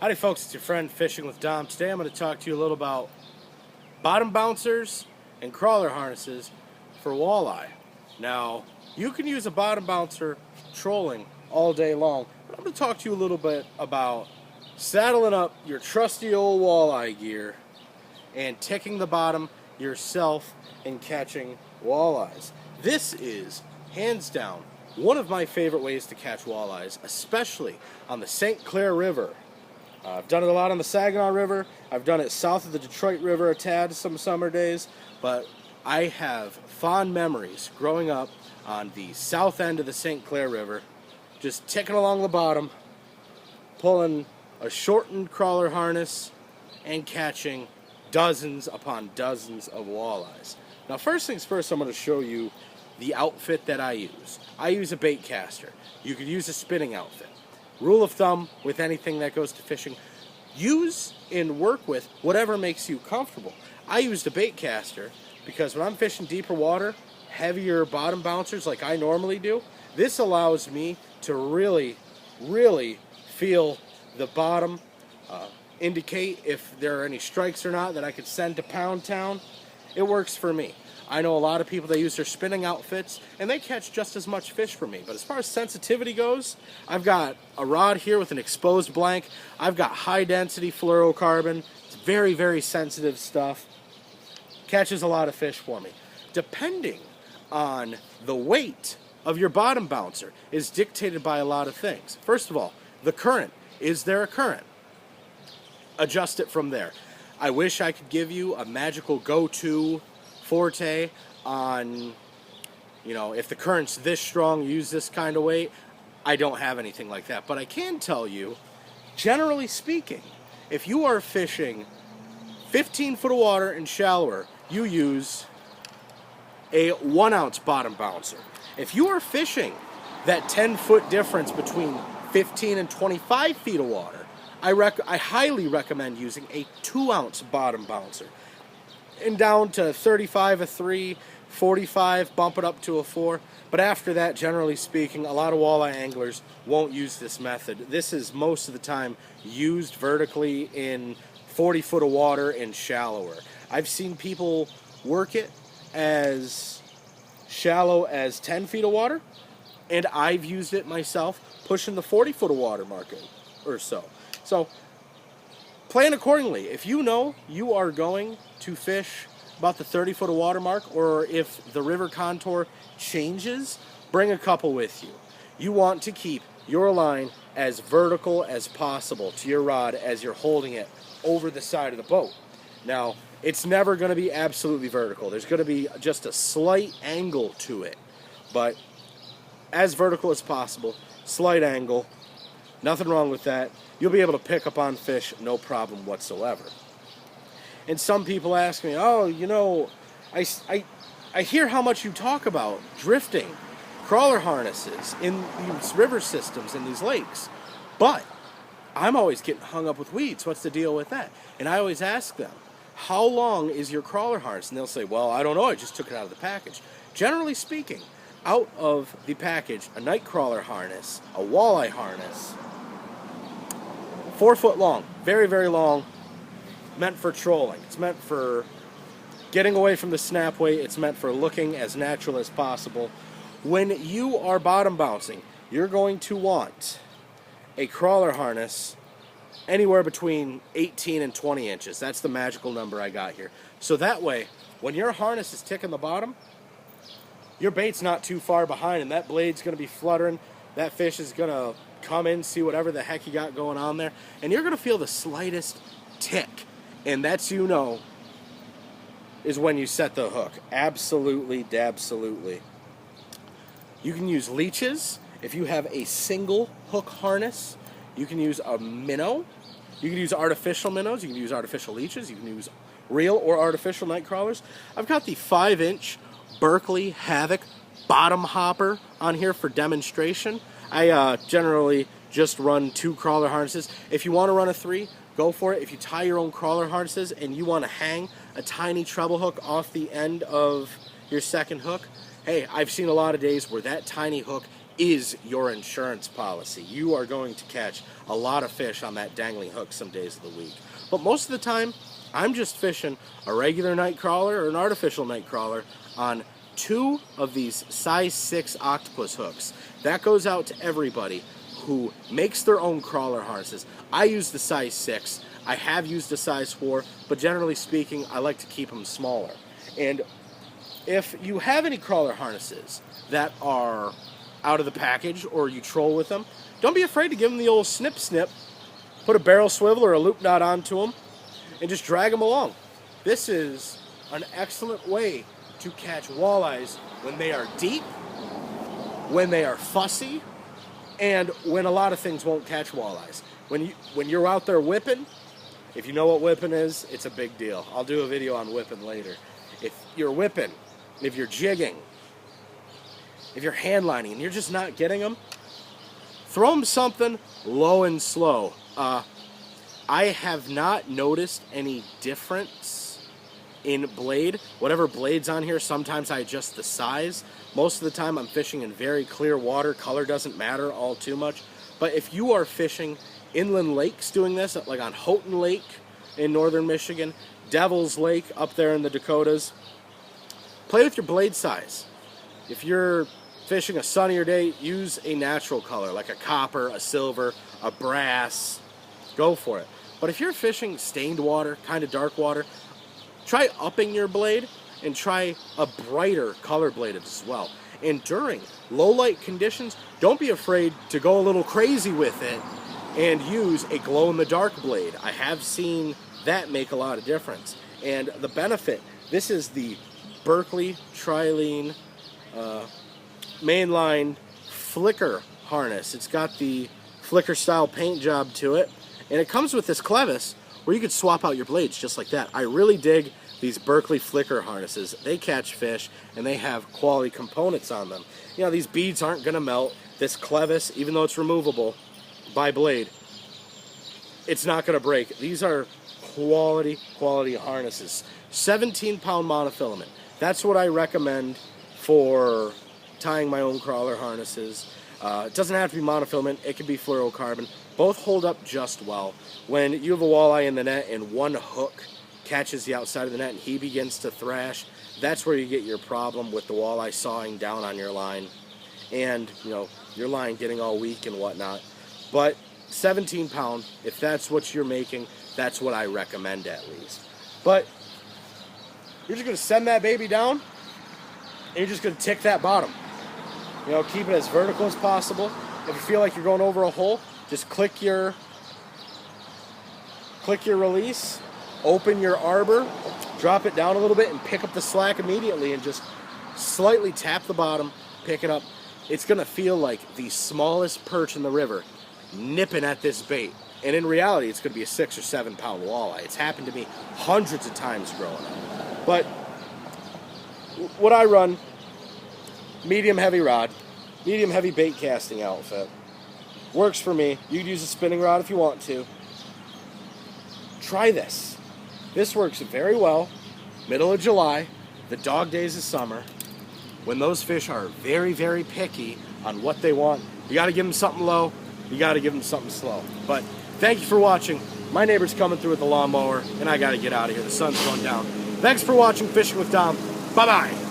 Howdy folks, it's your friend Fishing with Dom. Today I'm going to talk to you a little about bottom bouncers and crawler harnesses for walleye. Now, you can use a bottom bouncer trolling all day long, but I'm going to talk to you a little bit about saddling up your trusty old walleye gear and ticking the bottom yourself and catching walleyes. This is, hands down, one of my favorite ways to catch walleyes, especially on the St. Clair River. I've done it a lot on the Saginaw River. I've done it south of the Detroit River a tad some summer days, but I have fond memories growing up on the south end of the St. Clair River, just ticking along the bottom, pulling a shortened crawler harness and catching dozens upon dozens of walleyes. Now, first things first, I'm going to show you the outfit that I use. I use a bait caster. You could use a spinning outfit. Rule of thumb with anything that goes to fishing, use and work with whatever makes you comfortable. I used a bait caster because when I'm fishing deeper water, heavier bottom bouncers like I normally do, this allows me to really feel the bottom, indicate if there are any strikes or not that I could send to Pound Town. It works for me. I know a lot of people that use their spinning outfits and they catch just as much fish for me. But as far as sensitivity goes, I've got a rod here with an exposed blank. I've got high density fluorocarbon. It's very sensitive stuff. Catches a lot of fish for me. Depending on the weight of your bottom bouncer is dictated by a lot of things. First of all, the current. Is there a current? Adjust it from there. I wish I could give you a magical go-to forte on, if the current's this strong, use this kind of weight. I don't have anything like that. But I can tell you, generally speaking, if you are fishing 15 foot of water and shallower, you use a 1 ounce bottom bouncer. If you are fishing that 10 foot difference between 15 and 25 feet of water, I highly recommend using a 2 ounce bottom bouncer. And down to 35 a 3, 45, bump it up to a 4. But after that, generally speaking, a lot of walleye anglers won't use this method. This is most of the time used vertically in 40 foot of water and shallower. I've seen people work it as shallow as 10 feet of water, and I've used it myself pushing the 40 foot of water market or so. So plan accordingly. If you know you are going to fish about the 30 foot of water mark, or if the river contour changes, bring a couple with you. You want to keep your line as vertical as possible to your rod as you're holding it over the side of the boat. Now, it's never going to be absolutely vertical. There's going to be just a slight angle to it, but as vertical as possible, slight angle, nothing wrong with that. You'll be able to pick up on fish, no problem whatsoever. And some people ask me, I hear how much you talk about drifting, crawler harnesses in these river systems, in these lakes, but I'm always getting hung up with weeds. What's the deal with that? And I always ask them, how long is your crawler harness? And they'll say, well, I don't know, I just took it out of the package. Generally speaking, out of the package, a night crawler harness, a walleye harness, 4 foot long, very long, meant for trolling. It's meant for getting away from the snap weight. It's meant for looking as natural as possible. When you are bottom bouncing, you're going to want a crawler harness anywhere between 18 and 20 inches. That's the magical number I got here. So that way, when your harness is ticking the bottom, your bait's not too far behind, and that blade's going to be fluttering. That fish is going to come in, see whatever the heck you got going on there, and you're going to feel the slightest tick. And that's, is when you set the hook. Absolutely. You can use leeches. If you have a single hook harness, you can use a minnow. You can use artificial minnows. You can use artificial leeches. You can use real or artificial night crawlers. I've got the 5-inch Berkley Havoc bottom hopper on here for demonstration. I generally just run 2 crawler harnesses. If you want to run a 3, go for it. If you tie your own crawler harnesses and you want to hang a tiny treble hook off the end of your second hook, hey, I've seen a lot of days where that tiny hook is your insurance policy. You are going to catch a lot of fish on that dangling hook some days of the week. But most of the time, I'm just fishing a regular night crawler or an artificial night crawler on 2 of these size 6 octopus hooks. That goes out to everybody who makes their own crawler harnesses. I use the size 6. I have used a size 4, but generally speaking, I like to keep them smaller. And if you have any crawler harnesses that are out of the package or you troll with them, don't be afraid to give them the old snip snip. Put a barrel swivel or a loop knot onto them and just drag them along. This is an excellent way to catch walleyes when they are deep, when they are fussy, and when a lot of things won't catch walleyes. When you're out there whipping, if you know what whipping is, it's a big deal. I'll do a video on whipping later. If you're whipping, if you're jigging, if you're hand lining and you're just not getting them, throw them something low and slow. I have not noticed any difference in blade. Whatever blade's on here, sometimes I adjust the size. Most of the time I'm fishing in very clear water. Color doesn't matter all too much. But if you are fishing inland lakes doing this, like on Houghton Lake in northern Michigan, Devil's Lake up there in the Dakotas, play with your blade size. If you're fishing a sunnier day, use a natural color like a copper, a silver, a brass. Go for it. But if you're fishing stained water, kind of dark water, try upping your blade and try a brighter color blade as well. And during low light conditions, don't be afraid to go a little crazy with it and use a glow in the dark blade. I have seen that make a lot of difference. And the benefit, this is the Berkley Trilene mainline flicker harness. It's got the flicker style paint job to it, and it comes with this clevis where you could swap out your blades just like that. I really dig these Berkley flicker harnesses. They catch fish and they have quality components on them. You know, these beads aren't going to melt. This clevis, even though it's removable by blade, it's not going to break. These are quality harnesses. 17-pound monofilament. That's what I recommend for tying my own crawler harnesses. It doesn't have to be monofilament. It can be fluorocarbon. Both hold up just well. When you have a walleye in the net and one hook catches the outside of the net and he begins to thrash, that's where you get your problem with the walleye sawing down on your line and, you know, your line getting all weak and whatnot. But 17 pound, if that's what you're making, that's what I recommend at least. But you're just going to send that baby down and you're just going to tick that bottom. You know, keep it as vertical as possible. If you feel like you're going over a hole, just click your release, open your arbor, drop it down a little bit and pick up the slack immediately and just slightly tap the bottom, pick it up. It's going to feel like the smallest perch in the river nipping at this bait. And in reality, it's going to be a 6 or 7 pound walleye. It's happened to me hundreds of times growing up. But what I run, medium heavy rod, medium heavy bait casting outfit. Works for me. You can use a spinning rod if you want to. Try this. This works very well. Middle of July, the dog days of summer, when those fish are very, very picky on what they want. You got to give them something low. You got to give them something slow. But thank you for watching. My neighbor's coming through with the lawnmower, and I got to get out of here. The sun's going down. Thanks for watching Fishing with Dom. Bye-bye.